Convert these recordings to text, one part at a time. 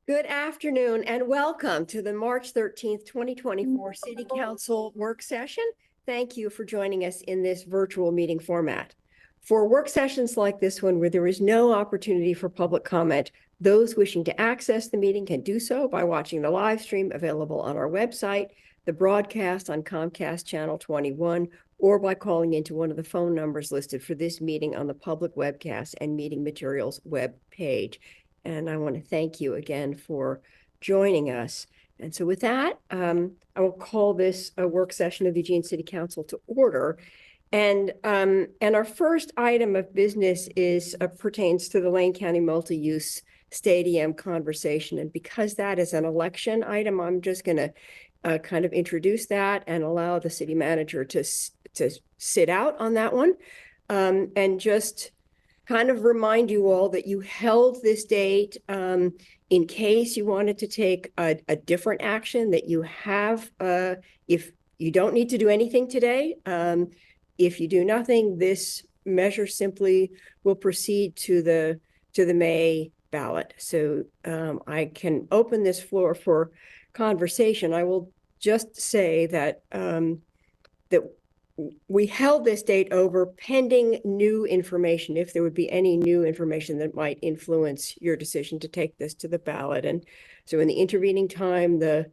Good afternoon and welcome to the March 13th, 2024 City Council work session. Thank you for joining us in this virtual meeting format. For work sessions like this one, where there is no opportunity for public comment, those wishing to access the meeting can do so by watching the live stream available on our website, the broadcast on Comcast Channel 21, or by calling into one of the phone numbers listed for this meeting on the public webcast and meeting materials web page. And I want to thank you again for joining us. And so with that, I will call this a work session of the Eugene City Council to order. And our first item of business is pertains to the Lane County Multi-Use Stadium conversation. And because that is an election item, I'm just going to kind of introduce that and allow the city manager to sit out on that one, and just kind of remind you all that you held this date in case you wanted to take a different action, that you have, if you don't need to do anything today, if you do nothing, this measure simply will proceed to the May ballot. So I can open this floor for conversation. I will just say that that we held this date over pending new information, if there would be any new information that might influence your decision to take this to the ballot. And so in the intervening time, the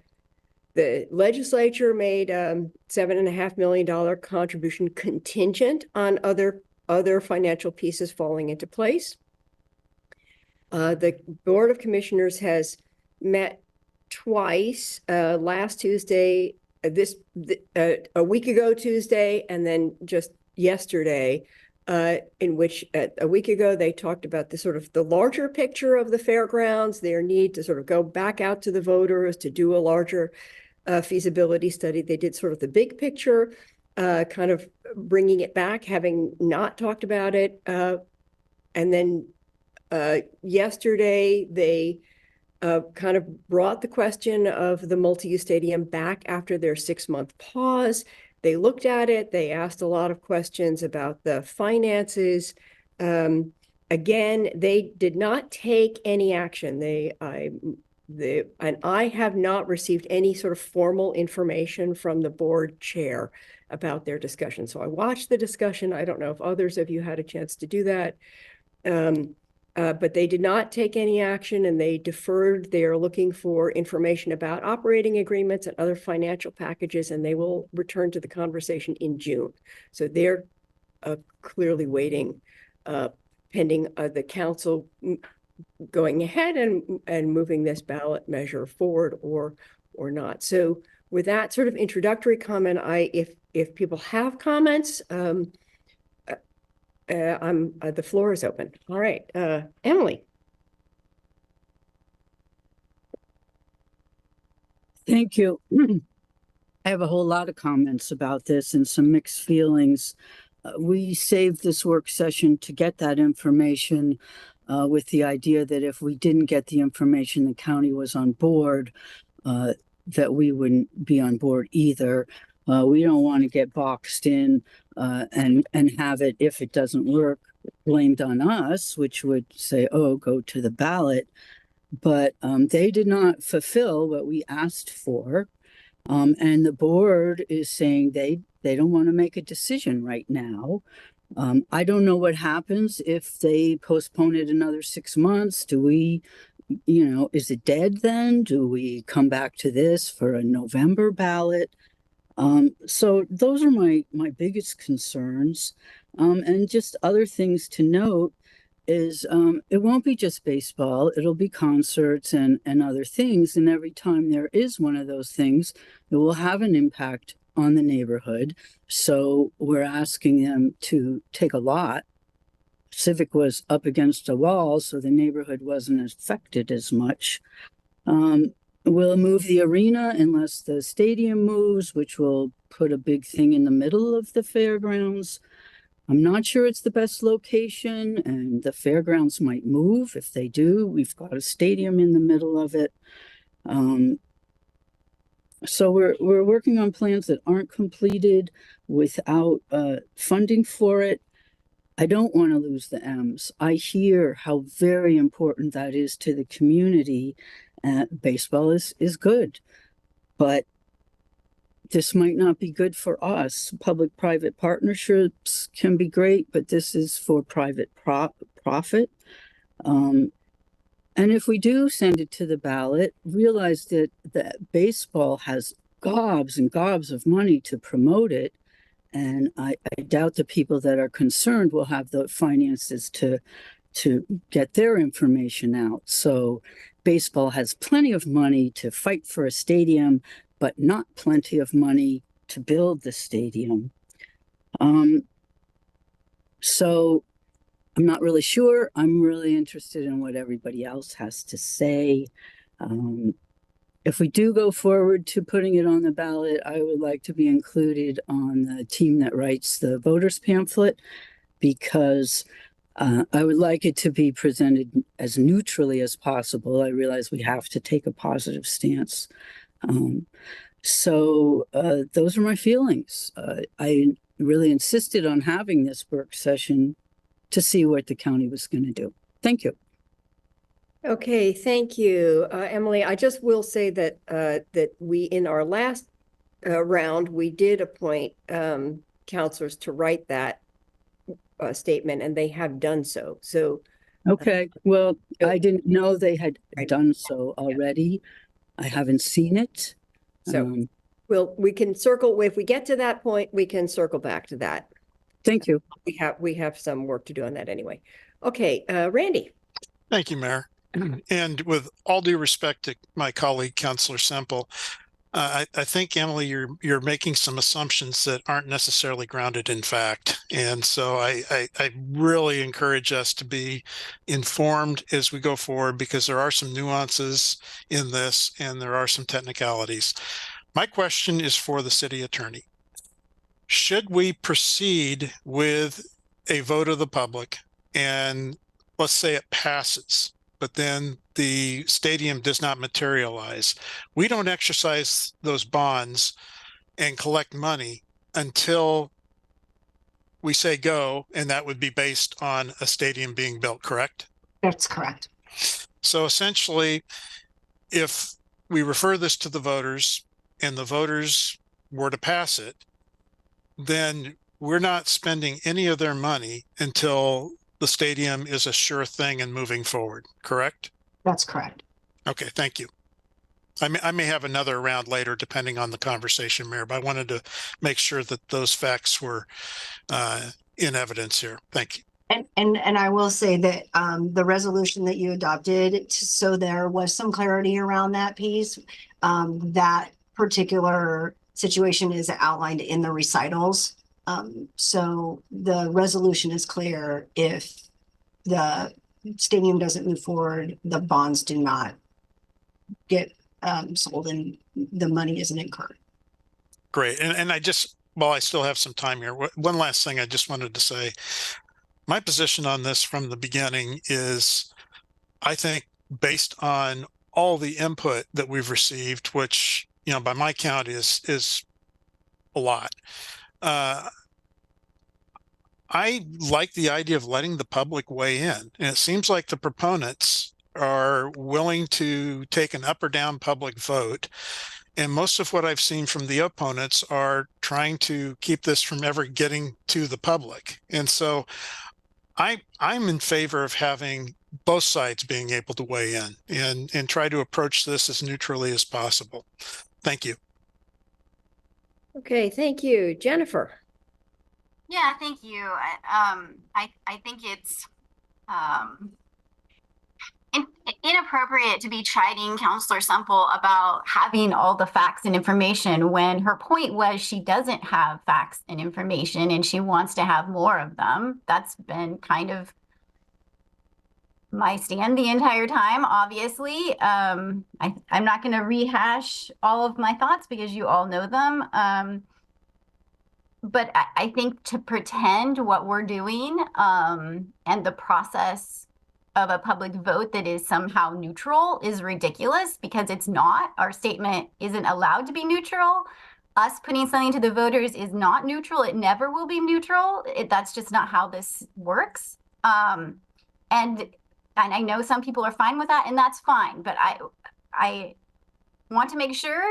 legislature made $7.5 million contribution contingent on other financial pieces falling into place. The Board of Commissioners has met twice, last Tuesday, a week ago Tuesday, and then just yesterday, in which a week ago they talked about the sort of the larger picture of the fairgrounds, their need to sort of go back out to the voters to do a larger feasibility study. They did sort of the big picture, kind of bringing it back, having not talked about it. And then yesterday they kind of brought the question of the multi-use stadium back after their 6-month pause. They looked at it. They asked a lot of questions about the finances. Again, they did not take any action. And I have not received any sort of formal information from the board chair about their discussion. So I watched the discussion. I don't know if others of you had a chance to do that. But they did not take any action, and they deferred. They are looking for information about operating agreements and other financial packages, and they will return to the conversation in June. So they're clearly waiting, pending the council going ahead and moving this ballot measure forward or not. So with that sort of introductory comment, if people have comments, the floor is open. All right, Emily. Thank you. I have a whole lot of comments about this and some mixed feelings. We saved this work session to get that information, with the idea that if we didn't get the information, the county was on board, that we wouldn't be on board either. We don't want to get boxed in and have it, if it doesn't work, blamed on us, which would say, oh, go to the ballot. But they did not fulfill what we asked for. And the board is saying they don't want to make a decision right now. I don't know what happens if they postpone it another 6 months. Do we, is it dead then? Do we come back to this for a November ballot? So those are my biggest concerns. And just other things to note is it won't be just baseball. It'll be concerts and other things. And every time there is one of those things, it will have an impact on the neighborhood. So we're asking them to take a lot. Civic was up against a wall, so the neighborhood wasn't affected as much. We'll move the arena unless the stadium moves, which will put a big thing in the middle of the fairgrounds. I'm not sure it's the best location, and the fairgrounds might move. If they do, we've got a stadium in the middle of it. So we're working on plans that aren't completed without funding for it. I don't want to lose the M's. I hear how very important that is to the community, Baseball is good, but this might not be good for us. Public-private partnerships can be great, but this is for private profit. And if we do send it to the ballot, realize that baseball has gobs and gobs of money to promote it. And I doubt the people that are concerned will have the finances to get their information out. So baseball has plenty of money to fight for a stadium, but not plenty of money to build the stadium. So I'm not really sure. I'm really interested in what everybody else has to say. If we do go forward to putting it on the ballot, I would like to be included on the team that writes the voters pamphlet, because I would like it to be presented as neutrally as possible. I realize we have to take a positive stance. So those are my feelings. I really insisted on having this work session to see what the county was going to do. Thank you. Okay, thank you, Emily. I just will say that that we, in our last round, we did appoint counselors to write that statement, and they have done so. So, okay, well, I didn't know they had done so already. I haven't seen it. So we can circle, if we get to that point, we can circle back to that. Thank you. We have some work to do on that anyway. Okay, Randy. Thank you, Mayor. And with all due respect to my colleague, Councilor Semple, I think, Emily, you're making some assumptions that aren't necessarily grounded in fact. And so I really encourage us to be informed as we go forward, because there are some nuances in this and there are some technicalities. My question is for the city attorney. Should we proceed with a vote of the public and let's say it passes, but then the stadium does not materialize? We don't exercise those bonds and collect money until we say go, and that would be based on a stadium being built, correct? That's correct. So essentially, if we refer this to the voters and the voters were to pass it, then we're not spending any of their money until the stadium is a sure thing and moving forward, correct? That's correct. Okay, thank you. I may have another round later depending on the conversation, Mayor, but I wanted to make sure that those facts were in evidence here. Thank you. And I will say that the resolution that you adopted, so there was some clarity around that piece. That particular situation is outlined in the recitals. So the resolution is clear. If the stadium doesn't move forward, the bonds do not get sold and the money isn't incurred. Great. And I just, while I still have some time here, one last thing I just wanted to say. My position on this from the beginning is, I think, based on all the input that we've received, which, you know, by my count is a lot. I like the idea of letting the public weigh in. And it seems like the proponents are willing to take an up or down public vote. And most of what I've seen from the opponents are trying to keep this from ever getting to the public. And so I'm in favor of having both sides being able to weigh in and try to approach this as neutrally as possible. Thank you. Okay, thank you. Jennifer. Yeah, thank you. I think it's inappropriate to be chiding Counselor Semple about having all the facts and information when her point was she doesn't have facts and information and she wants to have more of them. That's been kind of my stand the entire time, obviously. I'm not going to rehash all of my thoughts because you all know them. But I think to pretend what we're doing and the process of a public vote that is somehow neutral is ridiculous, because it's not. Our statement isn't allowed to be neutral. Us putting something to the voters is not neutral. It never will be neutral. That's just not how this works. And I know some people are fine with that, and that's fine. But I want to make sure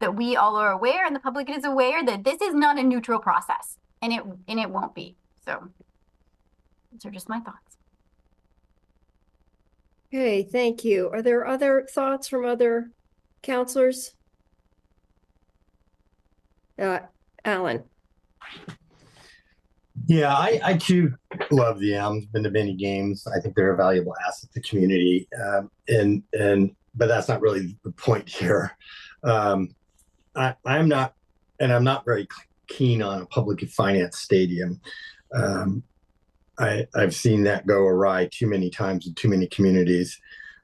that we all are aware and the public is aware that this is not a neutral process, and it won't be. So those are just my thoughts. Okay, thank you. Are there other thoughts from other counselors? Alan? Yeah, I too love the M's. Been to many games. I think they're a valuable asset to the community, but that's not really the point here. I'm not, and I'm not very keen on a public finance stadium. I've seen that go awry too many times in too many communities.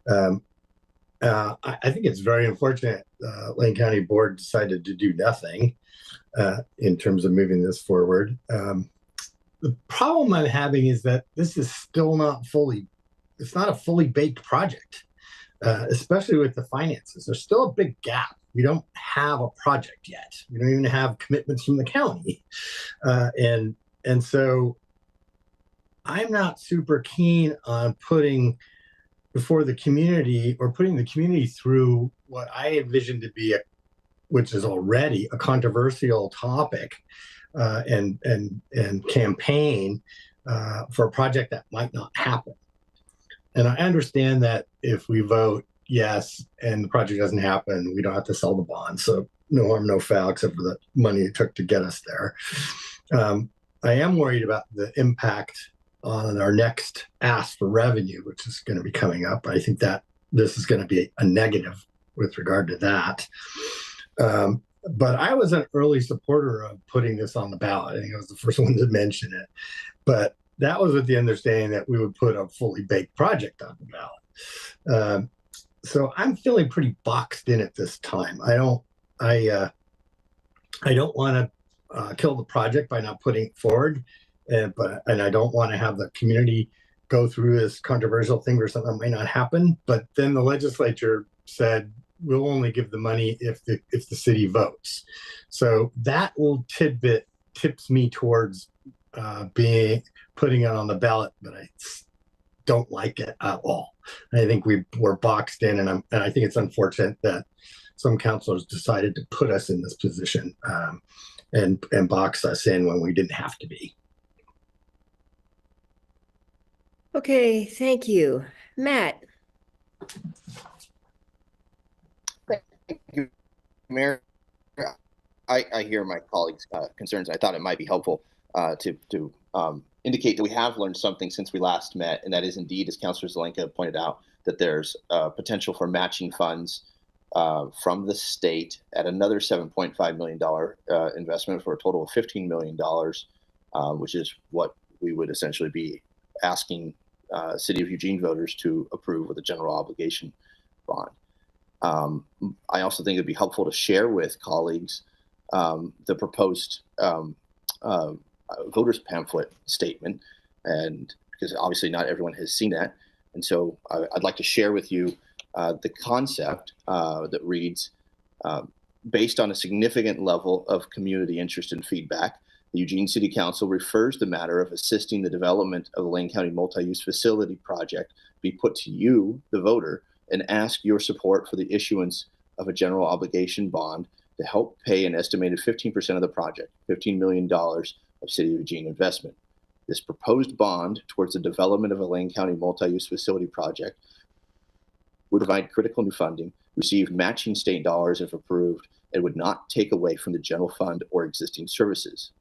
I think it's very unfortunate Lane County Board decided to do nothing in terms of moving this forward. The problem I'm having is that this is still not it's not a fully baked project, especially with the finances. There's still a big gap. We don't have a project yet. We don't even have commitments from the county. And so I'm not super keen on putting before the community or putting the community through what I envision to be which is already a controversial topic and campaign for a project that might not happen. And I understand that if we vote yes and the project doesn't happen, we don't have to sell the bond. So no harm, no foul, except for the money it took to get us there. I am worried about the impact on our next ask for revenue, which is going to be coming up. I think that this is going to be a negative with regard to that. But I was an early supporter of putting this on the ballot. I think I was the first one to mention it. But that was with the understanding that we would put a fully baked project on the ballot. So I'm feeling pretty boxed in at this time. I don't want to kill the project by not putting it forward, and I don't want to have the community go through this controversial thing where something might not happen. But then the legislature said we'll only give the money if the city votes. So that little tidbit tips me towards putting it on the ballot, but I don't like it at all. I think we're boxed in, and I think it's unfortunate that some councilors decided to put us in this position and box us in when we didn't have to be. Okay, thank you. Matt? Thank you, Mayor. I hear my colleagues' concerns. I thought it might be helpful to indicate that we have learned something since we last met, and that is indeed, as Councilor Zelenka pointed out, that there's potential for matching funds from the state at another $7.5 million investment for a total of $15 million, which is what we would essentially be asking City of Eugene voters to approve with a general obligation bond. I also think it'd be helpful to share with colleagues the proposed voters pamphlet statement, and because obviously not everyone has seen that. And so I'd like to share with you the concept that reads, based on a significant level of community interest and feedback, the Eugene City Council refers the matter of assisting the development of the Lane County Multi-Use Facility Project be put to you, the voter, and ask your support for the issuance of a general obligation bond to help pay an estimated 15% of the project, $15 million of City of Eugene investment. This proposed bond towards the development of a Lane County multi-use facility project would provide critical new funding, receive matching state dollars if approved, and would not take away from the general fund or existing services.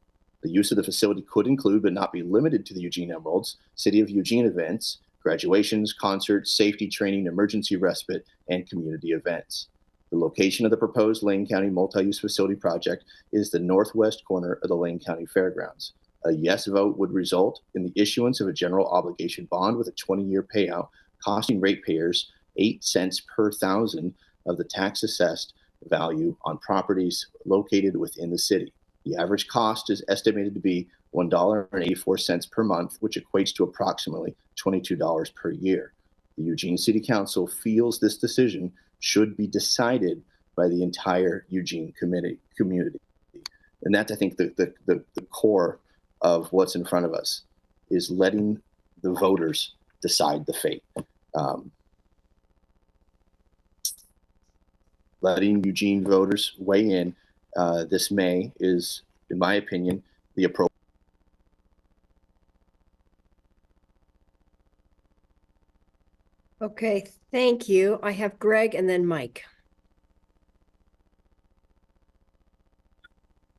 The use of the facility could include, but not be limited to, the Eugene Emeralds, City of Eugene events, graduations, concerts, safety training, emergency respite, and community events. The location of the proposed Lane County multi-use facility project is the northwest corner of the Lane County Fairgrounds. A yes vote would result in the issuance of a general obligation bond with a 20-year payout, costing ratepayers 8 cents per thousand of the tax assessed value on properties located within the city. The average cost is estimated to be $1.84 per month, which equates to approximately $22 per year. The Eugene City Council feels this decision should be decided by the entire Eugene community. And that's, I think, the core of what's in front of us, is letting the voters decide the fate. letting Eugene voters weigh in this May is, in my opinion, the appropriate. Okay, thank you. I have Greg and then Mike.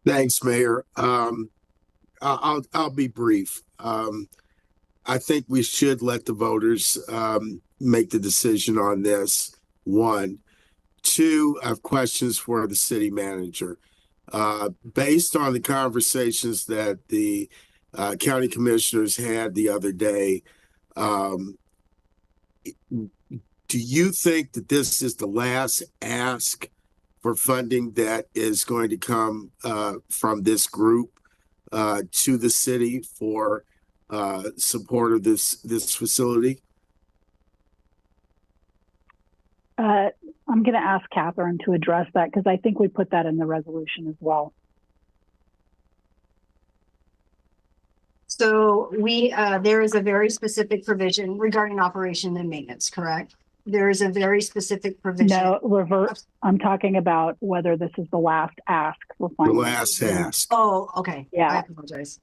Thanks, Mayor. I'll be brief. I think we should let the voters make the decision on this. One. Two, I have questions for the city manager. Based on the conversations that the county commissioners had the other day, do you think that this is the last ask for funding that is going to come from this group to the city for support of this facility? I'm going to ask Catherine to address that because I think we put that in the resolution as well. So there is a very specific provision regarding operation and maintenance, correct? There is a very specific provision. No, reverse. I'm talking about whether this is the last ask for The funding. last ask. Oh, okay. Yeah. I apologize.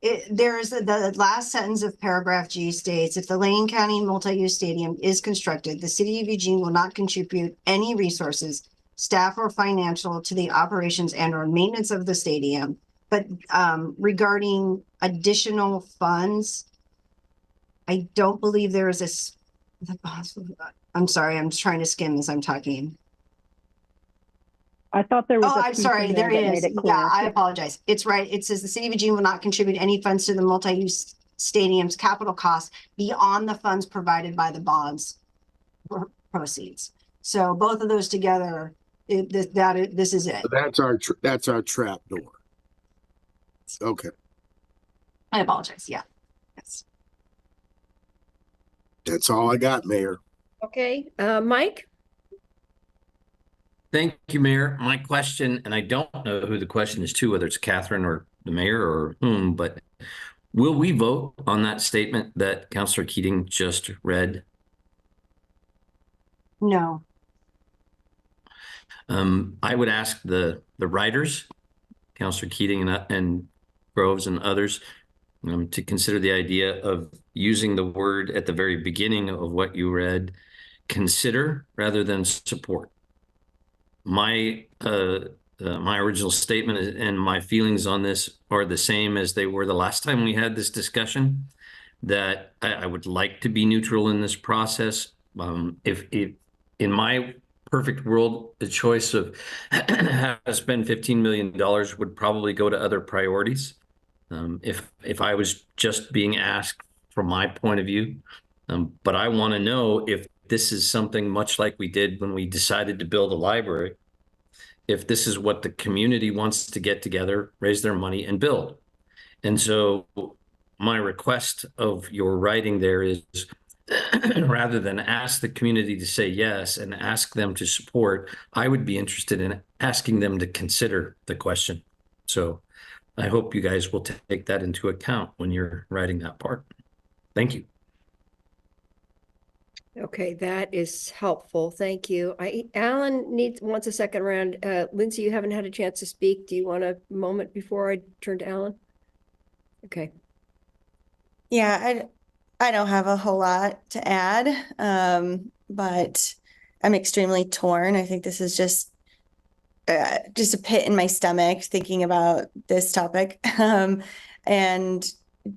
The last sentence of paragraph G states, if the Lane County multi-use stadium is constructed, the city of Eugene will not contribute any resources, staff or financial, to the operations and or maintenance of the stadium. But regarding additional funds, I don't believe there is I'm sorry, I'm trying to skim as I'm talking. I thought there was. Oh, a I'm piece sorry. in There that it made is. it clear. Yeah, I apologize. It's right. It says the city of Eugene will not contribute any funds to the multi-use stadium's capital costs beyond the funds provided by the bonds proceeds. So both of those together, this is it. That's our trap door. Okay, I apologize. Yeah. Yes. that's all I got, Mayor. Okay, Mike? Thank you, Mayor. My question, and I don't know who the question is to, whether it's Catherine or the mayor or whom, but will we vote on that statement that Councilor Keating just read? No. I would ask the writers, Councilor Keating and Groves and others, to consider the idea of using the word at the very beginning of what you read, consider rather than support. My original statement and my feelings on this are the same as they were the last time we had this discussion, that I would like to be neutral in this process. If in my perfect world, the choice of how to spend $15 million would probably go to other priorities. If I was just being asked from my point of view, but I want to know if this is something much like we did when we decided to build a library, if this is what the community wants to get together, raise their money and build. And so my request of your writing there is rather than ask the community to say yes and ask them to support, I would be interested in asking them to consider the question. So I hope you guys will take that into account when you're writing that part. Thank you. Okay, that is helpful. Thank you. Alan wants a second round. Lindsay, you haven't had a chance to speak. Do you want a moment before I turn to Alan? Okay. Yeah, I don't have a whole lot to add, but I'm extremely torn. I think this is just a pit in my stomach thinking about this topic, and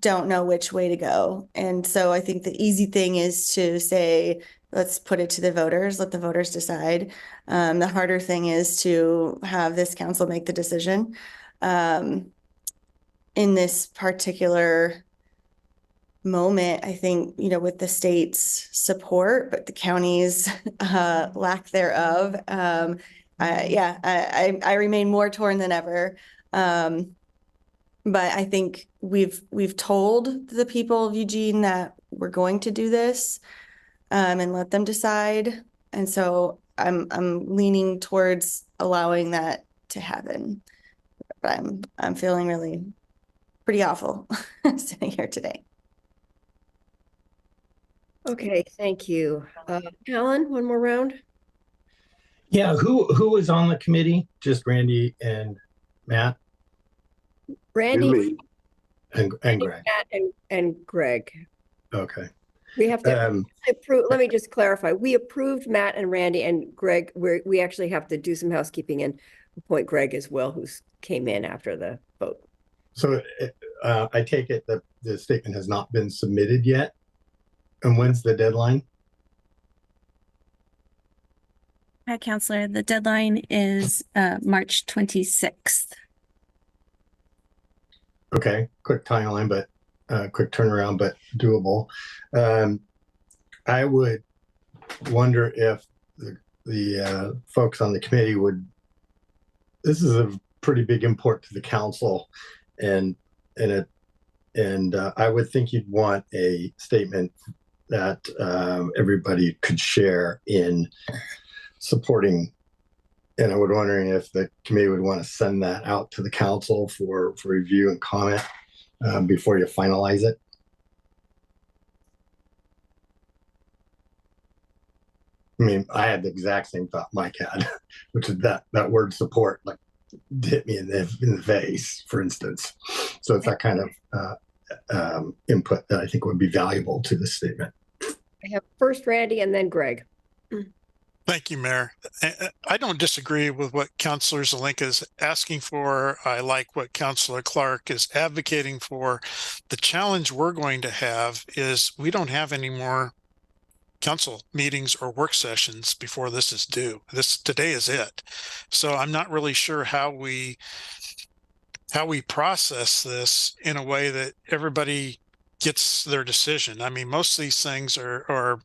don't know which way to go. And so I think the easy thing is to say, let's put it to the voters, let the voters decide. The harder thing is to have this council make the decision. In this particular moment, I think, with the state's support, but the county's lack thereof, I remain more torn than ever. But I think we've told the people of Eugene that we're going to do this, and let them decide. And so I'm leaning towards allowing that to happen. But I'm feeling really pretty awful sitting here today. Okay, thank you. Alan, one more round? Yeah, who was on the committee? Just Randy and Matt Randy, Me. and Greg. Matt, and Greg. Okay. We have to Um, approve. Let me just clarify. We approved Matt and Randy and Greg. We actually have to do some housekeeping and appoint Greg as well, who's came in after the vote. so I take it that the statement has not been submitted yet. And when's the deadline? Hi, Counselor. The deadline is March 26th. Okay, quick timeline, but quick turnaround, but doable. I would wonder if the folks on the committee would. This is a pretty big import to the council, and I would think you'd want a statement that everybody could share in supporting. And I was wondering if the committee would want to send that out to the council for review and comment before you finalize it. I mean, I had the exact same thought Mike had, which is that word support like hit me in the face, for instance. So it's that kind of input that I think would be valuable to the statement. I have first Randy and then Greg. Thank you, Mayor. I don't disagree with what Councilor Zelenka is asking for. I like what Councilor Clark is advocating for. The challenge we're going to have is we don't have any more council meetings or work sessions before this is due. Today is it. So I'm not really sure how we process this in a way that everybody gets their decision. I mean, most of these things are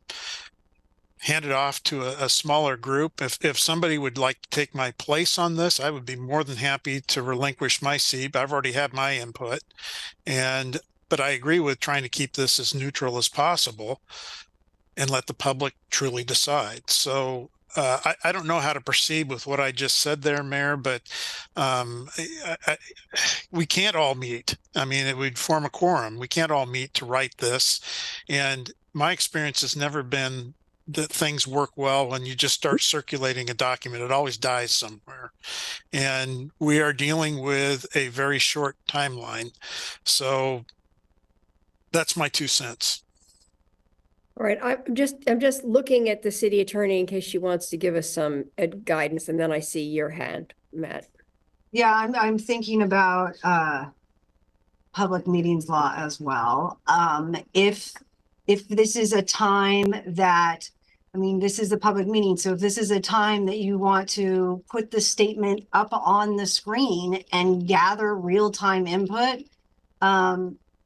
handed off to a smaller group. If somebody would like to take my place on this, I would be more than happy to relinquish my seat. I've already had my input, but I agree with trying to keep this as neutral as possible and let the public truly decide. So I don't know how to proceed with what I just said there, Mayor, but we can't all meet. I mean, it would form a quorum. We can't all meet to write this. And my experience has never been that things work well when you just start circulating a document. It always dies somewhere. And we are dealing with a very short timeline. So that's my 2 cents. All right, I'm just looking at the city attorney in case she wants to give us some guidance, and then I see your hand, Matt. Yeah, I'm thinking about public meetings law as well. If this is a time that, I mean, this is a public meeting, so if this is a time that you want to put the statement up on the screen and gather real-time input,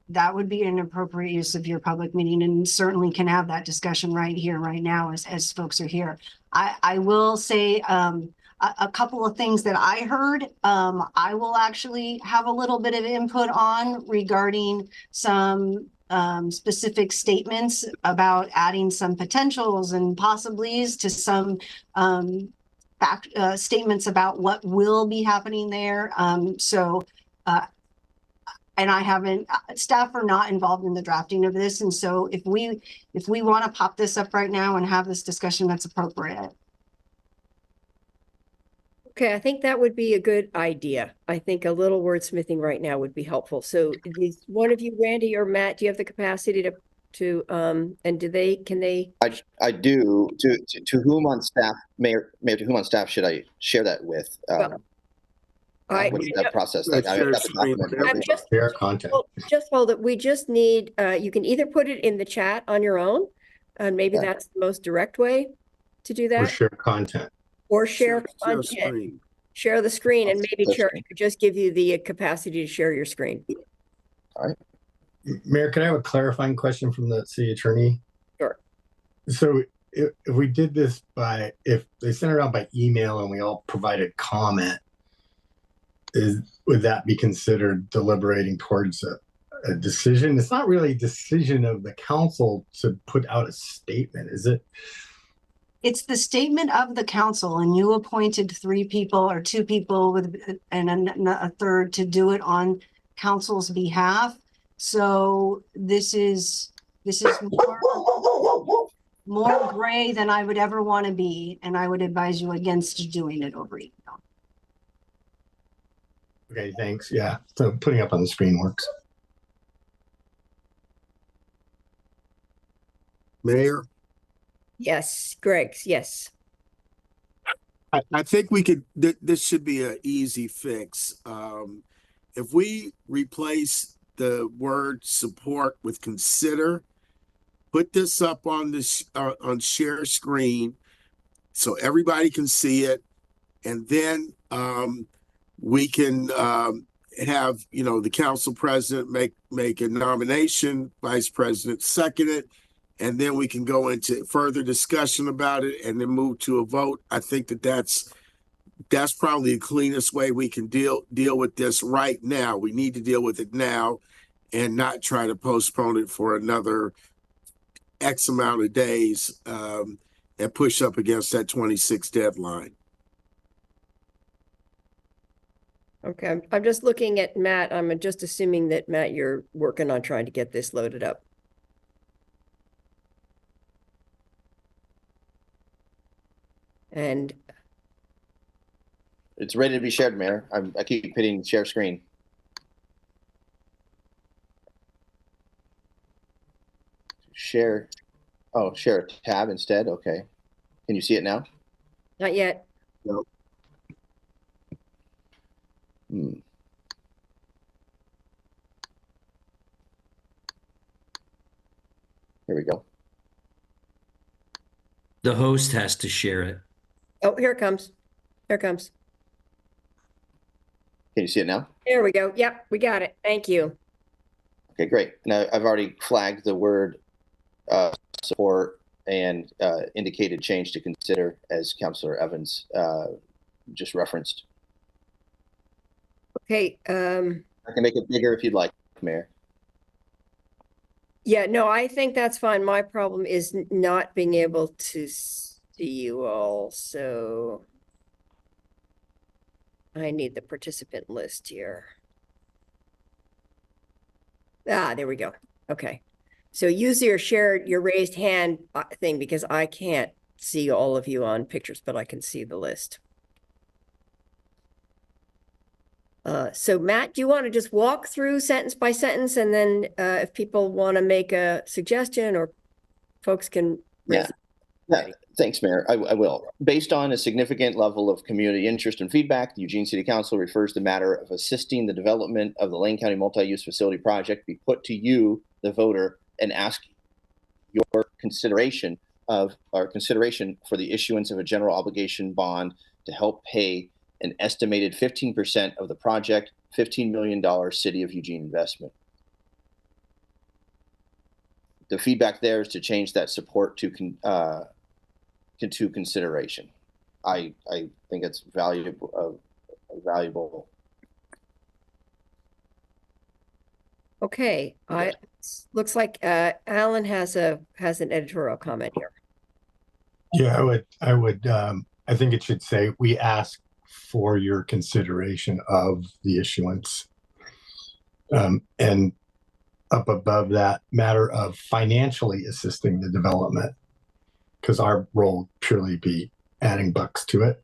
that would be an appropriate use of your public meeting, and certainly can have that discussion right here, right now, as folks are here. I will say a couple of things that I heard. I will actually have a little bit of input on regarding some specific statements about adding some potentials and possibilities to some statements about what will be happening there. And I haven't, staff are not involved in the drafting of this. And so if we want to pop this up right now and have this discussion, that's appropriate. Okay, I think that would be a good idea. I think a little wordsmithing right now would be helpful. So is one of you, Randy or Matt, do you have the capacity to and can they? I do. To whom on staff, Mayor, to whom on staff should I share that with? What's that process like? I've got the document. Share content. Just hold it. We just need, you can either put it in the chat on your own, and maybe that's the most direct way to do that. Or share content. Or share content. Share the screen, and maybe Chair could just give you the capacity to share your screen. All right. Mayor, can I have a clarifying question from the city attorney? Sure. So if we did this if they sent it out by email and we all provided comment, would that be considered deliberating towards a decision? It's not really a decision of the council to put out a statement, is it? It's the statement of the council, and you appointed 3 people or 2 people and a third to do it on council's behalf. So this is more more gray than I would ever want to be, and I would advise you against doing it over email. Okay, thanks. Yeah, so putting up on the screen works. Mayor, Yes, Greg, yes. I think we could, this should be an easy fix. If we replace the word support with consider, put this up on this, on share screen so everybody can see it. And then, we can, have, the council president make a nomination, vice president second it, and then we can go into further discussion about it and then move to a vote. I think that's probably the cleanest way we can deal with this right now. We need to deal with it now and not try to postpone it for another X amount of days, and push up against that 26 deadline. Okay, I'm just looking at Matt. I'm just assuming that, Matt, you're working on trying to get this loaded up. And It's ready to be shared, Mayor. I keep hitting share screen. Share. Oh, share a tab instead. Okay. Can you see it now? not yet. Hmm. Here we go. The host has to share it. Oh, here it comes. Here it comes. Can you see it now? There we go. Yep, we got it. Thank you. Okay, great. Now I've already flagged the word support and indicated change to consider, as Councillor Evans just referenced. Okay, I can make it bigger if you'd like, Mayor. yeah, no, I think that's fine. My problem is not being able to see you all, so I need the participant list here. Ah, there we go. Okay. So use your shared, your raised hand thing, because I can't see all of you on pictures, but I can see the list. So Matt, do you want to just walk through sentence by sentence, and then if people want to make a suggestion, or folks can raise Yeah, thanks, Mayor. I will. Based on a significant level of community interest and feedback, the Eugene City Council refers the matter of assisting the development of the Lane County Multi-Use Facility Project be put to you, the voter, and ask your consideration for the issuance of a general obligation bond to help pay an estimated 15% of the project, $15 million City of Eugene investment. The feedback there is to change that support to consideration. I think it's valuable. Okay, looks like Alan has an editorial comment here. Yeah, I think it should say, we ask for your consideration of the issuance. And up above that, matter of financially assisting the development, because our role would purely be adding bucks to it.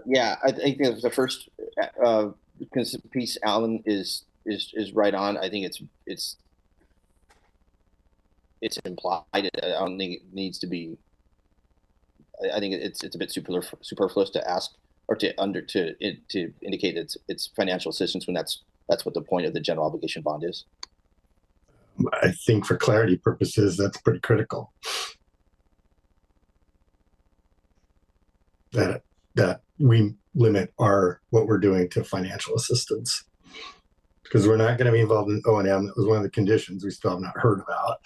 Yeah, I think the first piece, Alan, is right on. I think it's implied. I don't think it needs to be. I think it's a bit superfluous to ask or to indicate it's financial assistance when that's what the point of the general obligation bond is. I think for clarity purposes, that's pretty critical. That we limit what we're doing to financial assistance, because we're not going to be involved in O&M. That was one of the conditions we still have not heard about,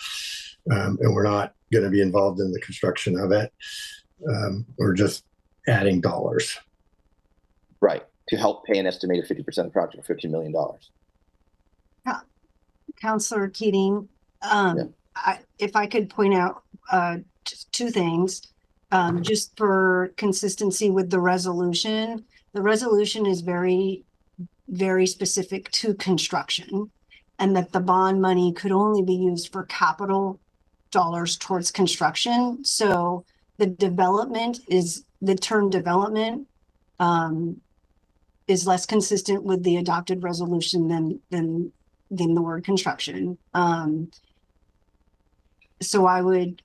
and we're not going to be involved in the construction of it. We're just adding dollars. Right, to help pay an estimated 50% of the project, $15 million. Councillor Keating, if I could point out just two things, just for consistency with the resolution. The resolution is very, very specific to construction, and that the bond money could only be used for capital dollars towards construction. So the term development is less consistent with the adopted resolution than the word construction. So I would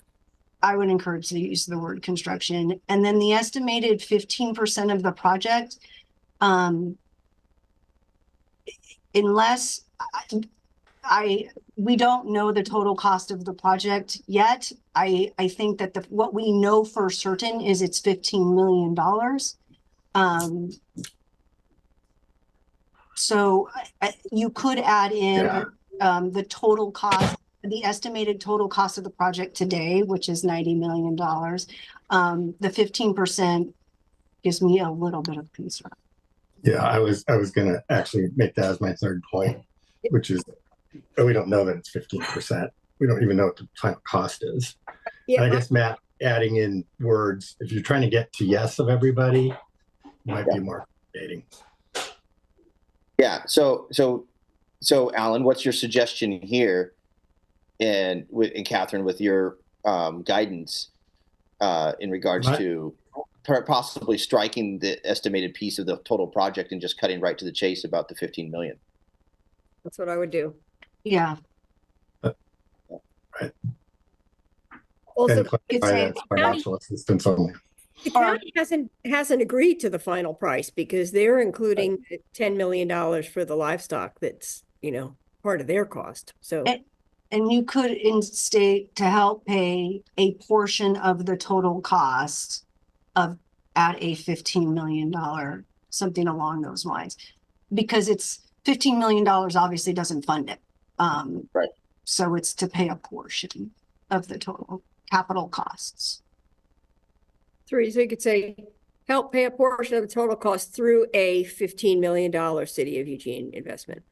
encourage the use of the word construction. And then the estimated 15% of the project, unless we don't know the total cost of the project yet. I think that what we know for certain is it's $15 million. So you could add in the total cost, the estimated total cost of the project today, which is $90 million. The 15% gives me a little bit of concern. Yeah, I was going to actually make that as my third point, which is we don't know that it's 15%. We don't even know what the final cost is. Yeah, and I guess, Matt, adding in words, if you're trying to get to yes of everybody, might be more complicating. Yeah. So Alan, what's your suggestion here? And Catherine, with your guidance in regards to possibly striking the estimated piece of the total project and just cutting right to the chase about the 15 million. That's what I would do. Yeah. Right. Also, And clarify that it's financial assistance only. the county hasn't agreed to the final price because they're including $10 million for the livestock that's, part of their cost. So. And you could instate to help pay a portion of the total cost at a $15 million, something along those lines, because it's $15 million obviously doesn't fund it. Right. So it's to pay a portion of the total capital costs. So you could say, help pay a portion of the total cost through a $15 million City of Eugene investment.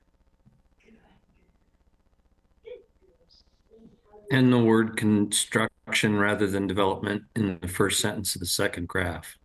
And the word construction rather than development in the first sentence of the second graph.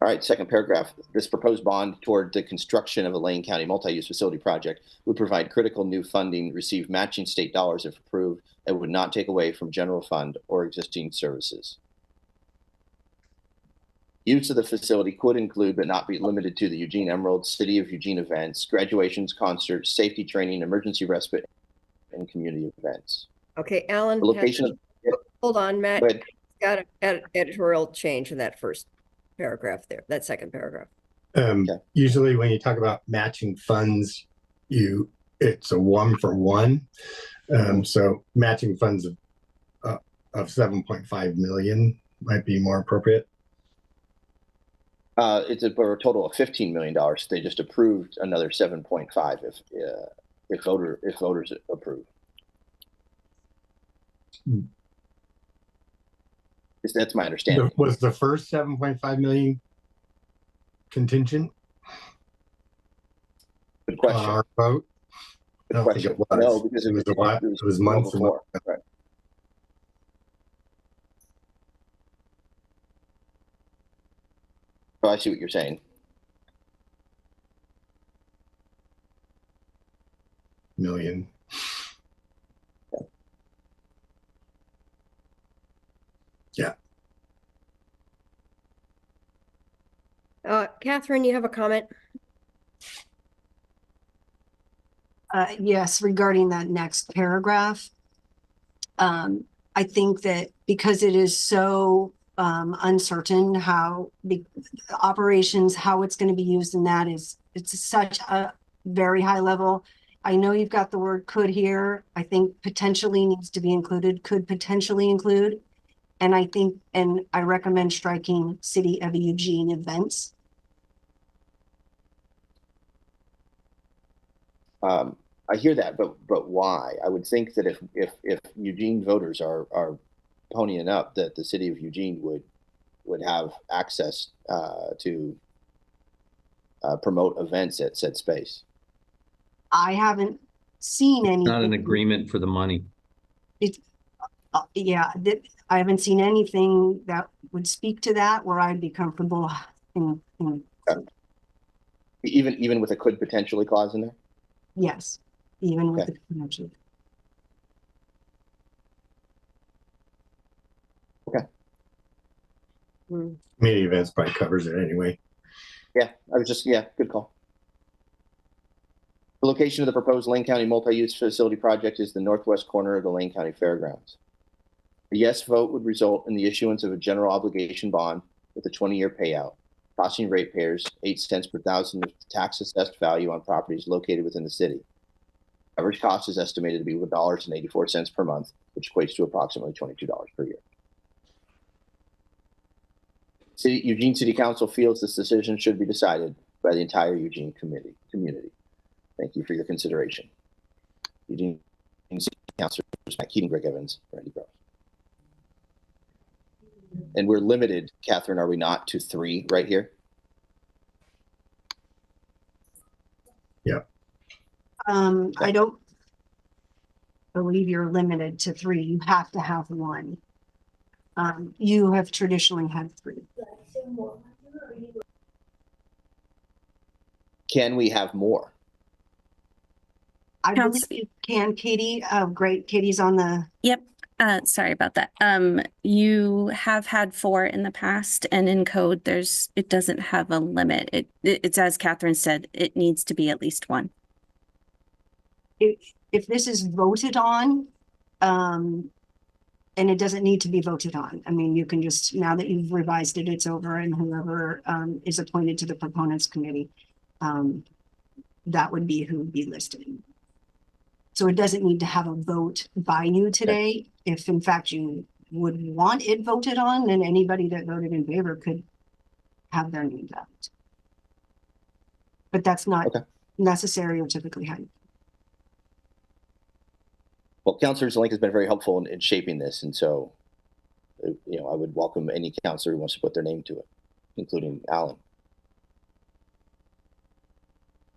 All right, second paragraph. This proposed bond toward the construction of a Lane County multi-use facility project would provide critical new funding, receive matching state dollars if approved, and would not take away from general fund or existing services. Use of the facility could include, but not be limited to, the Eugene Emerald, City of Eugene events, graduations, concerts, safety training, emergency respite, and community events. Okay, Alan. The location hold on, Matt. Go ahead. Got an editorial change in that first paragraph there, that second paragraph. Usually when you talk about matching funds, it's a 1-for-1. So matching funds of 7.5 million might be more appropriate. It's for a total of $15 million. They just approved another 7.5 if voters approve. That's my understanding. Was the first 7.5 million contingent? Good question. On our vote? I don't think it was. No, because it was months before. Right. Oh, I see what you're saying. Million. Yeah. Catherine, you have a comment? Yes, regarding that next paragraph. I think that because it is so uncertain how the operations, how it's going to be used, and it's such a very high level. I know you've got the word could here. I think potentially needs to be included, could potentially include. And I recommend striking City of Eugene events. I hear that, but why? I would think that if Eugene voters are ponying up, that the City of Eugene would have access to promote events at said space. I haven't seen any. Not an agreement for the money. yeah, I haven't seen anything that would speak to that where I'd be comfortable in Even with a could potentially clause in there? yes, even with Okay. the connection. Community events probably covers it anyway. Yeah, good call. The location of the proposed Lane County multi-use facility project is the northwest corner of the Lane County Fairgrounds. A yes vote would result in the issuance of a general obligation bond with a 20-year payout, costing ratepayers 8 cents per thousand of tax assessed value on properties located within the city. Average cost is estimated to be $1.84 per month, which equates to approximately $22 per year. Eugene City Council feels this decision should be decided by the entire Eugene community. Thank you for your consideration. Eugene City Councilors Matt Keating, Greg Evans, Randy Groves. And we're limited, Catherine, are we not, to 3 right here? Yeah. I don't believe you're limited to 3. You have to have 1. You have traditionally had 3. Can we have more? I believe you can, Katie. Great. Katie's on the. Yep. Sorry about that. You have had 4 in the past, and in code, it doesn't have a limit. It's as Catherine said, it needs to be at least 1. If this is voted on, and it doesn't need to be voted on. I mean, you can just, now that you've revised it, it's over, and whoever is appointed to the proponents committee, that would be who would be listed. So it doesn't need to have a vote by you today. If in fact you would want it voted on, then anybody that voted in favor could have their names out. But that's not necessary or typically how you. Well, Councilor Zelenka has been very helpful in shaping this, and so, I would welcome any councilor who wants to put their name to it, including Alan.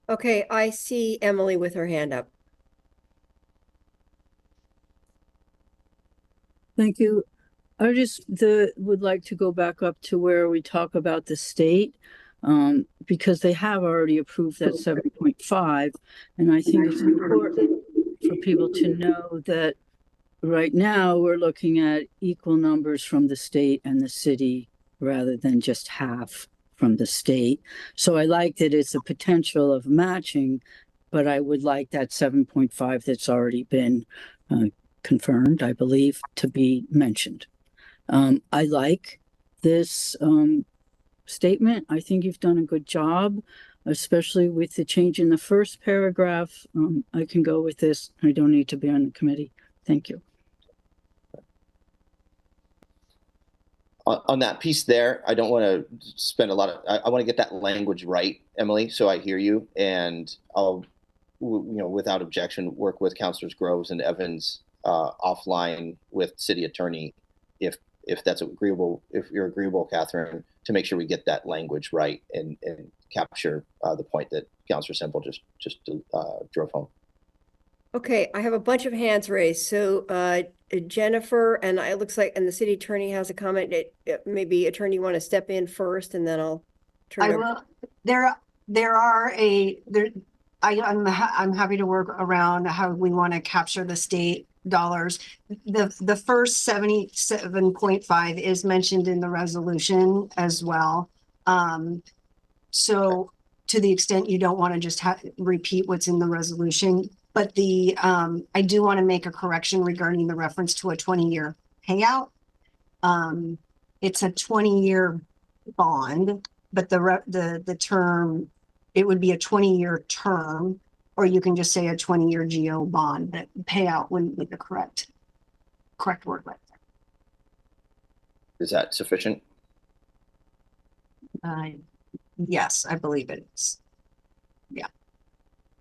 Okay, I see Emily with her hand up. Thank you. I just would like to go back up to where we talk about the state, because they have already approved that 7.5, and I think it's important for people to know that right now we're looking at equal numbers from the state and the city rather than just half from the state. So I like that it's a potential of matching, but I would like that 7.5 that's already been confirmed, I believe, to be mentioned. I like this statement. I think you've done a good job, especially with the change in the first paragraph. I can go with this. I don't need to be on the committee. Thank you. On that piece there, I don't want to spend a lot of, I want to get that language right, Emily, so I hear you, and I'll, without objection, work with Councilors Groves and Evans offline with city attorney, if that's agreeable, if you're agreeable, Catherine, to make sure we get that language right and capture the point that Councilor Semple just drove home. Okay, I have a bunch of hands raised. So Jennifer, and it looks like, and the city attorney has a comment. Maybe attorney want to step in first, and then I'll turn it over. I'm happy to work around how we want to capture the state dollars. The first 77.5 is mentioned in the resolution as well. So to the extent you don't want to just repeat what's in the resolution, but I do want to make a correction regarding the reference to a 20-year payout. It's a 20-year bond, but the term, it would be a 20-year term, or you can just say a 20-year GO bond. That payout wouldn't be the correct word right there. Is that sufficient? Yes, I believe it is. Yeah.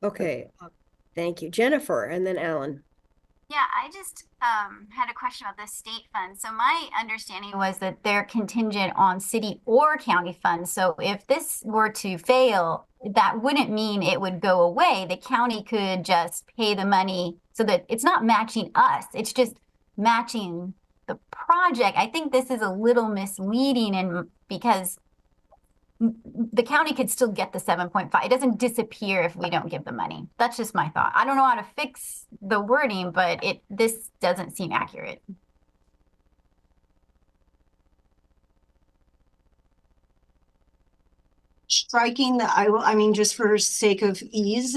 Okay, thank you, Jennifer, and then Alan. Yeah, I just had a question about the state funds. So my understanding was that they're contingent on city or county funds. So if this were to fail, that wouldn't mean it would go away. The county could just pay the money so that it's not matching us. It's just matching the project. I think this is a little misleading, and because the county could still get the 7.5. It doesn't disappear if we don't give the money. That's just my thought. I don't know how to fix the wording, but this doesn't seem accurate. Striking the, I mean, just for sake of ease,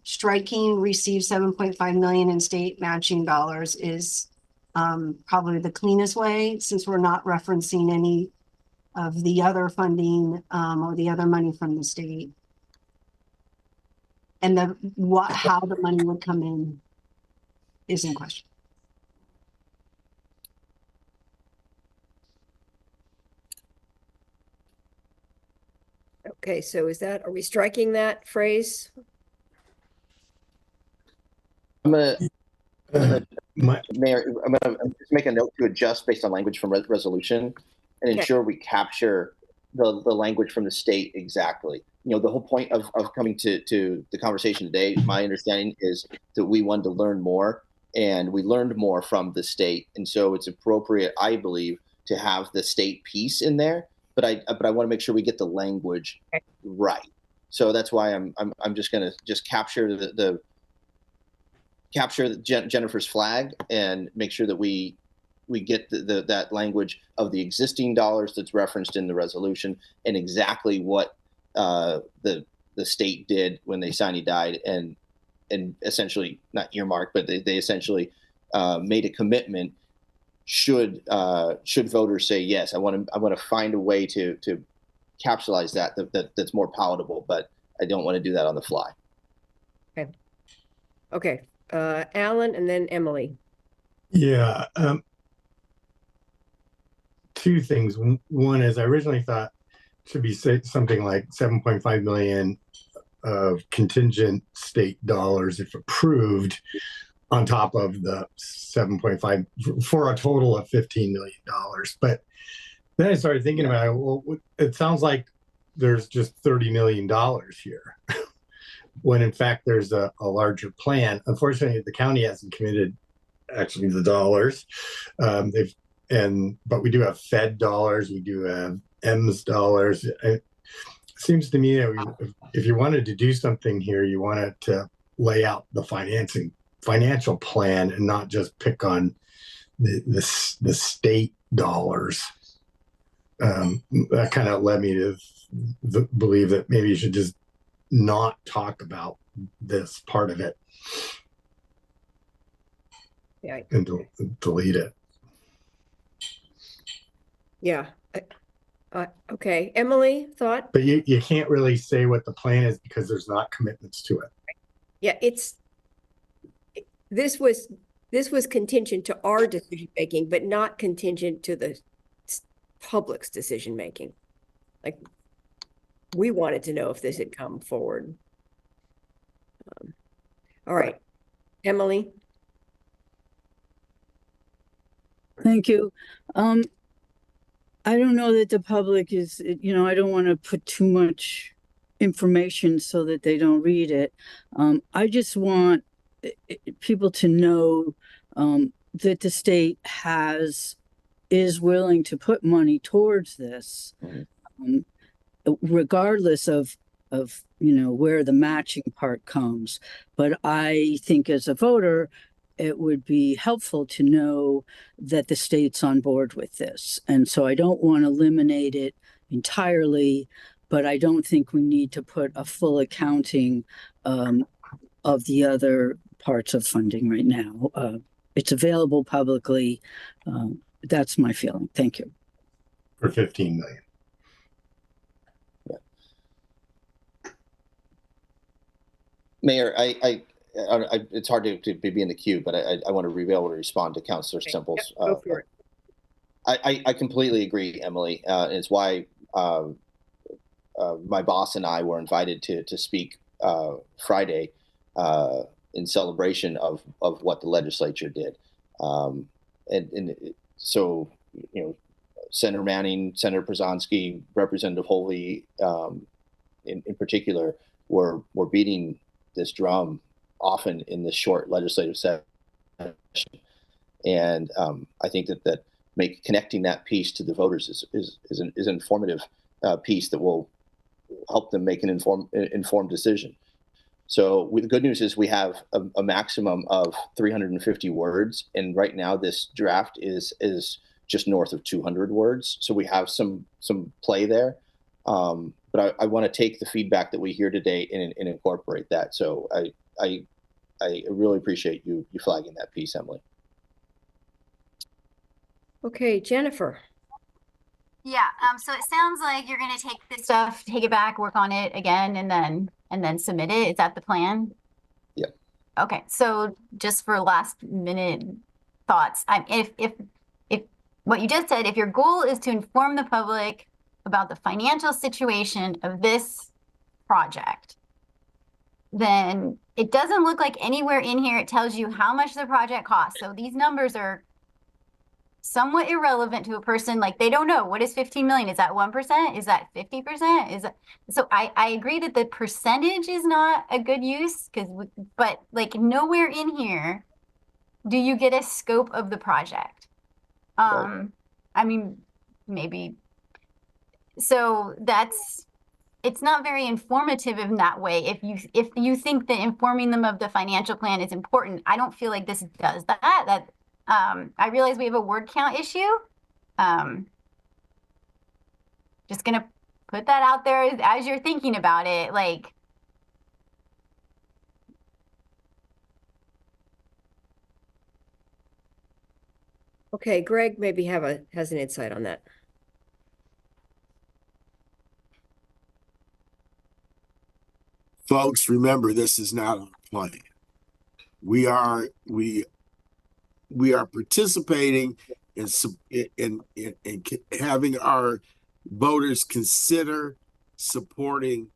striking receive 7.5 million in state matching dollars is probably the cleanest way, since we're not referencing any of the other funding or the other money from the state. And how the money would come in is in question. Okay, so are we striking that phrase? Mayor, My, I'm gonna just make a note to adjust based on language from resolution and Okay. ensure we capture the language from the state exactly. You know, the whole point of coming to the conversation today, my understanding is that we wanted to learn more, and we learned more from the state. And so it's appropriate, I believe, to have the state piece in there, but I want to make sure we get the language right. So that's why I'm just going to capture capture Jennifer's flag and make sure that we get that language of the existing dollars that's referenced in the resolution and exactly what the state did when they signed died and essentially not earmarked, but they essentially made a commitment. Should voters say yes, I want to find a way to capsulize that's more palatable, but I don't want to do that on the fly. Okay, Alan and then Emily. yeah. Two things. One is I originally thought it should be something like 7.5 million of contingent state dollars if approved on top of the 7.5 for a total of $15 million. But then I started thinking about it. Well, it sounds like there's just $30 million here when in fact there's a larger plan. Unfortunately, the county hasn't committed actually the dollars. But we do have Fed dollars, we do have EMS dollars. It seems to me that if you wanted to do something here, you wanted to lay out the financial plan and not just pick on the state dollars. That kind of led me to believe that maybe you should just not talk about this part of it. Yeah. And delete it. Yeah. Okay, Emily, thought? But you can't really say what the plan is because there's not commitments to it. Yeah, this was contingent to our decision making, but not contingent to the public's decision making. Like, we wanted to know if this had come forward. All right, Emily. Thank you. I don't know that the public is, I don't want to put too much information so that they don't read it. I just want people to know that the state is willing to put money towards this, regardless of where the matching part comes. But I think as a voter, it would be helpful to know that the state's on board with this. And so I don't want to eliminate it entirely, but I don't think we need to put a full accounting of the other parts of funding right now. It's available publicly. That's my feeling. Thank you. For 15 million. Yeah. Mayor, it's hard to be in the queue, but I want to be able to respond to Councilor Semple's. Go for it. I completely agree, Emily. It's why my boss and I were invited to speak Friday in celebration of what the legislature did. So, Senator Manning, Senator Przanski, Representative Holy, in particular, were beating this drum often in this short legislative session. And I think that connecting that piece to the voters is an informative piece that will help them make an informed decision. So the good news is we have a maximum of 350 words, and right now this draft is just north of 200 words. So we have some play there. But I want to take the feedback that we hear today and incorporate that. So I really appreciate you flagging that piece, Emily. Okay, Jennifer. Yeah, so it sounds like you're gonna take this stuff, take it back, work on it again, and then submit it. Is that the plan? Yep. Okay, so just for last minute thoughts, if what you just said, if your goal is to inform the public about the financial situation of this project, then it doesn't look like anywhere in here it tells you how much the project costs. So these numbers are somewhat irrelevant to a person. Like, they don't know, what is 15 million? Is that 1%? Is that 50%? Is that, so I agree that the percentage is not a good use, but like nowhere in here do you get a scope of the project. Right. I mean, maybe. So it's not very informative in that way. If you think that informing them of the financial plan is important, I don't feel like this does that. I realize we have a word count issue. Just gonna put that out there as you're thinking about it. Like, Okay, Greg maybe has an insight on that. Folks, remember, this is not our plan. We are participating in having our voters consider supporting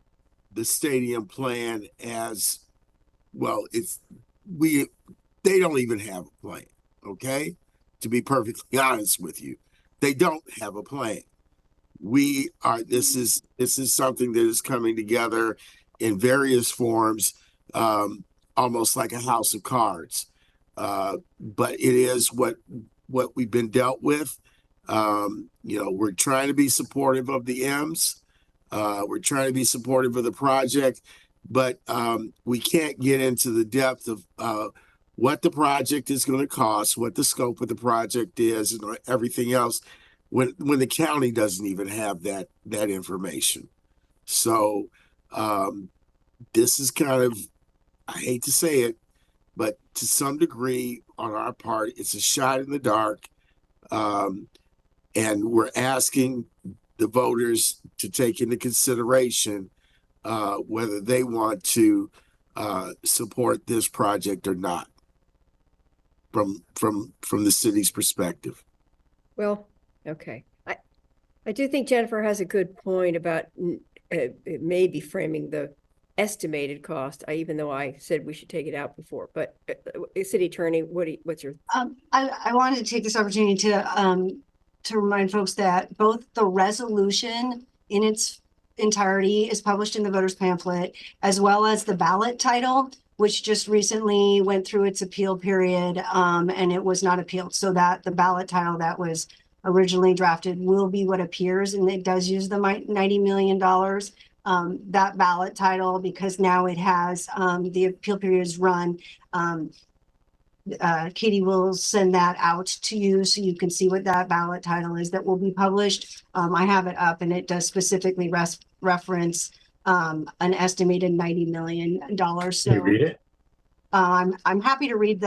the stadium plan as well. They don't even have a plan. Okay, to be perfectly honest with you, they don't have a plan. This is something that is coming together in various forms, almost like a house of cards. But it is what we've been dealt with. We're trying to be supportive of the M's. We're trying to be supportive of the project, but we can't get into the depth of what the project is going to cost, what the scope of the project is, and everything else when the county doesn't even have that information. So this is kind of, I hate to say it, but to some degree on our part, it's a shot in the dark. And we're asking the voters to take into consideration whether they want to support this project or not from the city's perspective. Well, okay. I do think Jennifer has a good point about maybe framing the estimated cost, even though I said we should take it out before. But City Attorney, what's your? I wanted to take this opportunity to remind folks that both the resolution in its entirety is published in the voters pamphlet, as well as the ballot title, which just recently went through its appeal period, and it was not appealed. So that the ballot title that was originally drafted will be what appears, and it does use the $90 million. That ballot title, because now it has the appeal period is run. Katie will send that out to you so you can see what that ballot title is that will be published. I have it up, and it does specifically reference an estimated $90 million. So can you read it? I'm happy to read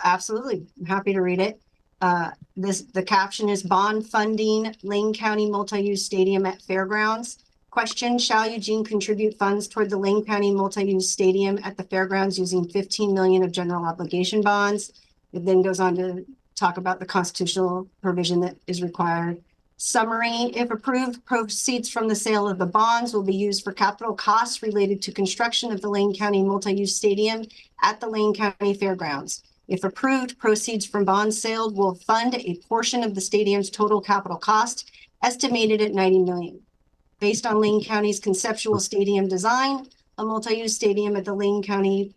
absolutely. I'm happy to read it. The caption is bond funding Lane County multi-use stadium at fairgrounds. Question, shall Eugene contribute funds toward the Lane County multi-use stadium at the fairgrounds using 15 million of general obligation bonds? It then goes on to talk about the constitutional provision that is required. Summary, if approved, proceeds from the sale of the bonds will be used for capital costs related to construction of the Lane County multi-use stadium at the Lane County Fairgrounds. If approved, proceeds from bonds sale will fund a portion of the stadium's total capital cost, estimated at $90 million. Based on Lane County's conceptual stadium design, a multi-use stadium at the Lane County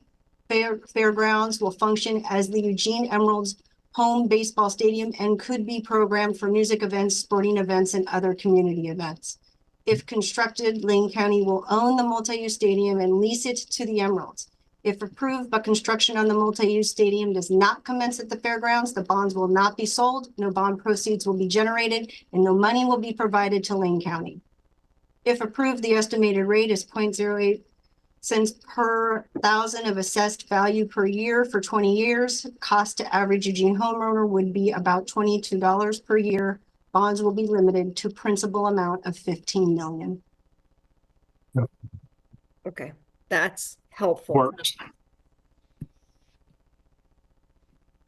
Fairgrounds will function as the Eugene Emeralds home baseball stadium and could be programmed for music events, sporting events, and other community events. If constructed, Lane County will own the multi-use stadium and lease it to the Emeralds. If approved, but construction on the multi-use stadium does not commence at the fairgrounds, the bonds will not be sold, no bond proceeds will be generated, and no money will be provided to Lane County. If approved, the estimated rate is 0.08 cents per thousand of assessed value per year for 20 years. Cost to average Eugene homeowner would be about $22 per year. Bonds will be limited to principal amount of $15 million. Okay, that's helpful. Works.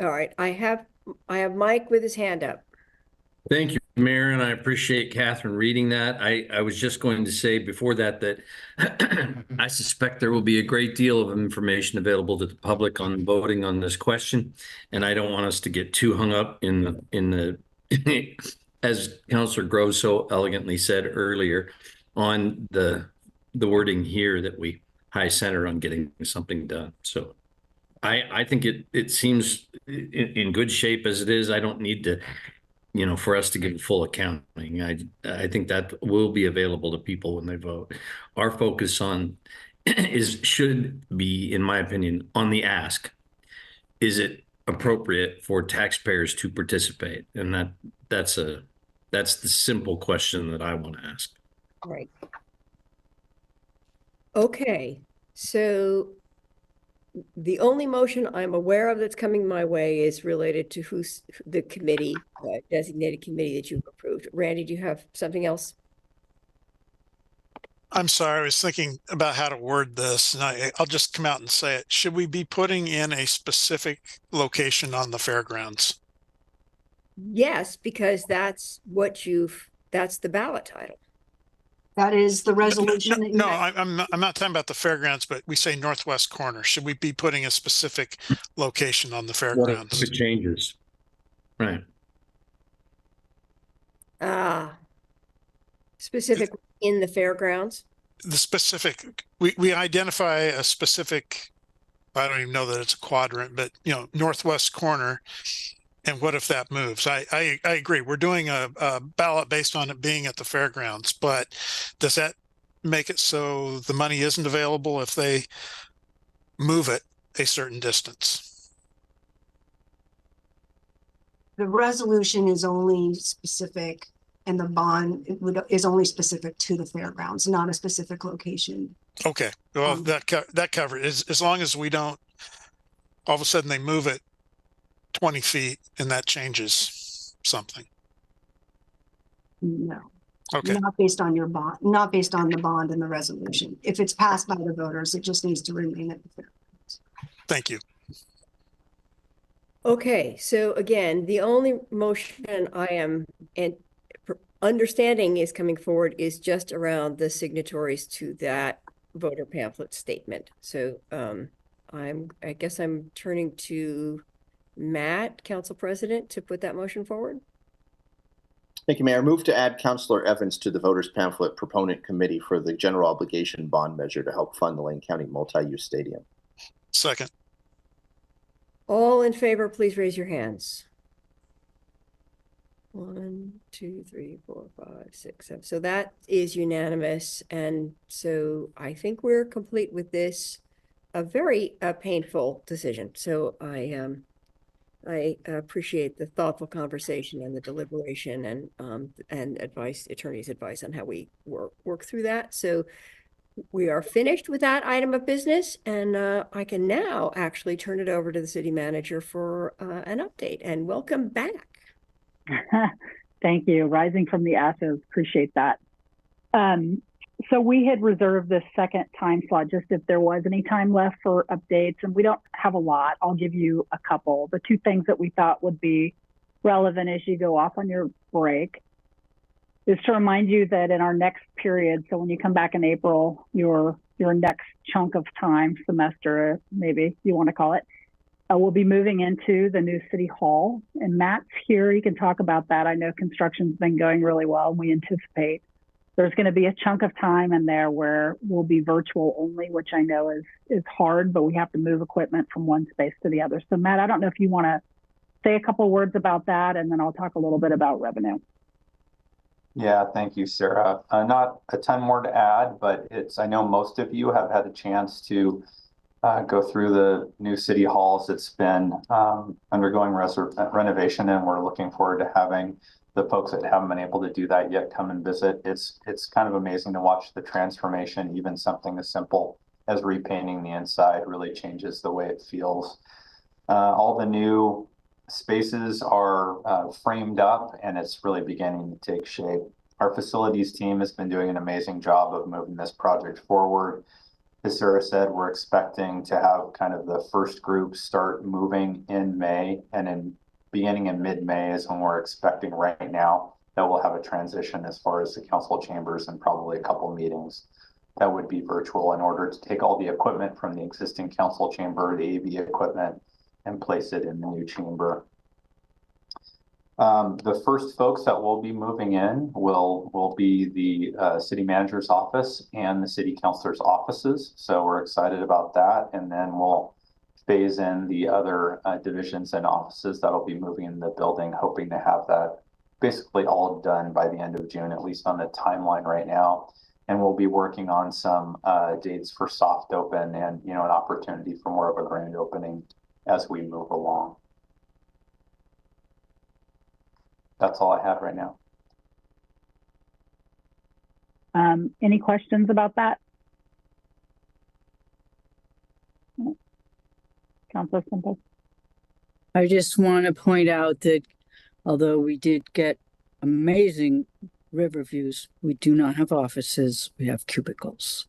All right, I have Mike with his hand up. Thank you, Mayor, and I appreciate Catherine reading that. I was just going to say before that I suspect there will be a great deal of information available to the public on voting on this question, and I don't want us to get too hung up in the as Councillor Grove so elegantly said earlier, on the wording here that we high center on getting something done. So I think it seems in good shape as it is. I don't need to, for us to give full accounting. I think that will be available to people when they vote. Our focus should be, in my opinion, on the ask. Is it appropriate for taxpayers to participate? And that's the simple question that I want to ask. Right. Okay, so the only motion I'm aware of that's coming my way is related to who's the committee, designated committee that you've approved. Randy, do you have something else? I'm sorry, I was thinking about how to word this, and I'll just come out and say it. Should we be putting in a specific location on the fairgrounds? Yes, because that's the ballot title. That is the resolution. that you No, had. I'm not talking about the fairgrounds, but we say northwest corner. Should we be putting a specific location on the What if fairgrounds? it changes? Right. Specific in the fairgrounds. The specific, we identify a specific, I don't even know that it's a quadrant, but northwest corner. And what if that moves? I agree. We're doing a ballot based on it being at the fairgrounds, but does that make it so the money isn't available if they move it a certain distance? The resolution is only specific, and the bond is only specific to the fairgrounds, not a specific location. Okay, well, that covered as long as we don't all of a sudden they move it 20 feet and that changes something. No. Okay. Not based on your bond, not based on the bond and the resolution. If it's passed by the voters, it just needs to remain at the fairgrounds. Thank you. Okay, so again, the only motion I am understanding is coming forward is just around the signatories to that voter pamphlet statement. So I guess I'm turning to Matt, Council President, to put that motion forward. Thank you, Mayor. Move to add Councillor Evans to the voters pamphlet proponent committee for the general obligation bond measure to help fund the Lane County multi-use stadium. Second. All in favor, please raise your hands. 1, 2, 3, 4, 5, 6, 7. So that is unanimous. And so I think we're complete with this, a very painful decision. So I appreciate the thoughtful conversation and the deliberation and attorney's advice on how we work through that. So we are finished with that item of business, and I can now actually turn it over to the city manager for an update. And welcome back. Thank you. Rising from the ashes. Appreciate that. So we had reserved this second time slot just if there was any time left for updates, and we don't have a lot. I'll give you a couple. The two things that we thought would be relevant as you go off on your break is to remind you that in our next period, so when you come back in April, your next chunk of time, semester, maybe you want to call it, we'll be moving into the new city hall. And Matt's here. He can talk about that. I know construction's been going really well, and we anticipate there's going to be a chunk of time in there where we'll be virtual only, which I know is hard, but we have to move equipment from one space to the other. So Matt, I don't know if you want to say a couple words about that, and then I'll talk a little bit about revenue. Yeah, thank you, Sarah. Not a ton more to add, but I know most of you have had a chance to go through the new city halls. It's been undergoing renovation, and we're looking forward to having the folks that haven't been able to do that yet come and visit. It's kind of amazing to watch the transformation. Even something as simple as repainting the inside really changes the way it feels. All the new spaces are framed up, and it's really beginning to take shape. Our facilities team has been doing an amazing job of moving this project forward. As Sarah said, we're expecting to have kind of the first group start moving in May, and beginning in mid-May is when we're expecting right now that we'll have a transition as far as the council chambers and probably a couple meetings that would be virtual in order to take all the equipment from the existing council chamber, the AV equipment, and place it in the new chamber. The first folks that will be moving in will be the city manager's office and the city councilor's offices. So we're excited about that. And then we'll phase in the other divisions and offices that'll be moving in the building, hoping to have that basically all done by the end of June, at least on the timeline right now. And we'll be working on some dates for soft open and, an opportunity for more of a grand opening as we move along. That's all I have right now. Any questions about that? Councilor Semple? I just want to point out that although we did get amazing river views, we do not have offices, we have cubicles.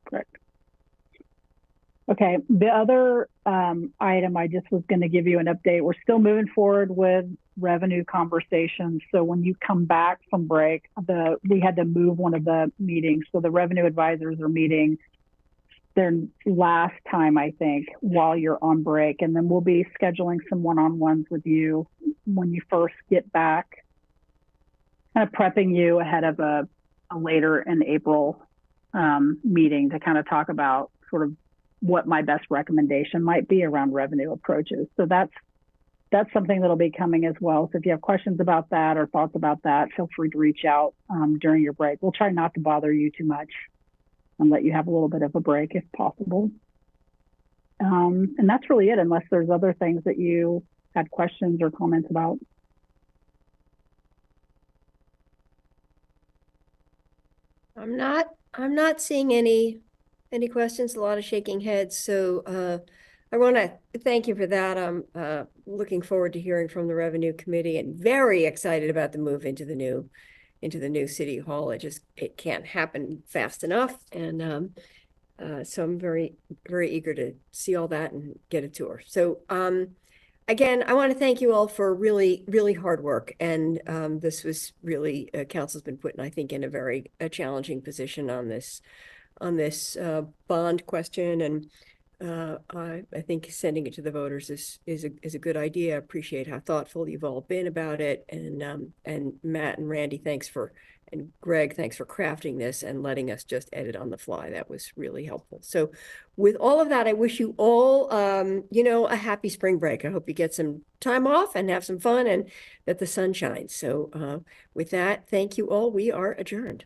Correct. Okay, the other item I just was going to give you an update. We're still moving forward with revenue conversations. So when you come back from break, we had to move one of the meetings. So the revenue advisors are meeting their last time, I think, while you're on break. And then we'll be scheduling some one-on-ones with you when you first get back, kind of prepping you ahead of a later in April meeting to kind of talk about sort of what my best recommendation might be around revenue approaches. So that's something that'll be coming as well. So if you have questions about that or thoughts about that, feel free to reach out during your break. We'll try not to bother you too much and let you have a little bit of a break if possible. And that's really it, unless there's other things that you had questions or comments about. I'm not seeing any questions, a lot of shaking heads. So I want to thank you for that. I'm looking forward to hearing from the Revenue Committee and very excited about the move into the new City Hall. It can't happen fast enough. And so I'm very, very eager to see all that and get a tour. So again, I want to thank you all for really, really hard work. And this was really, council's been put, I think, in a very challenging position on this bond question. And I think sending it to the voters is a good idea. I appreciate how thoughtful you've all been about it. And Matt and Randy, and Greg, thanks for crafting this and letting us just edit on the fly. That was really helpful. So with all of that, I wish you all, a happy spring break. I hope you get some time off and have some fun and that the sun shines. So with that, thank you all. We are adjourned.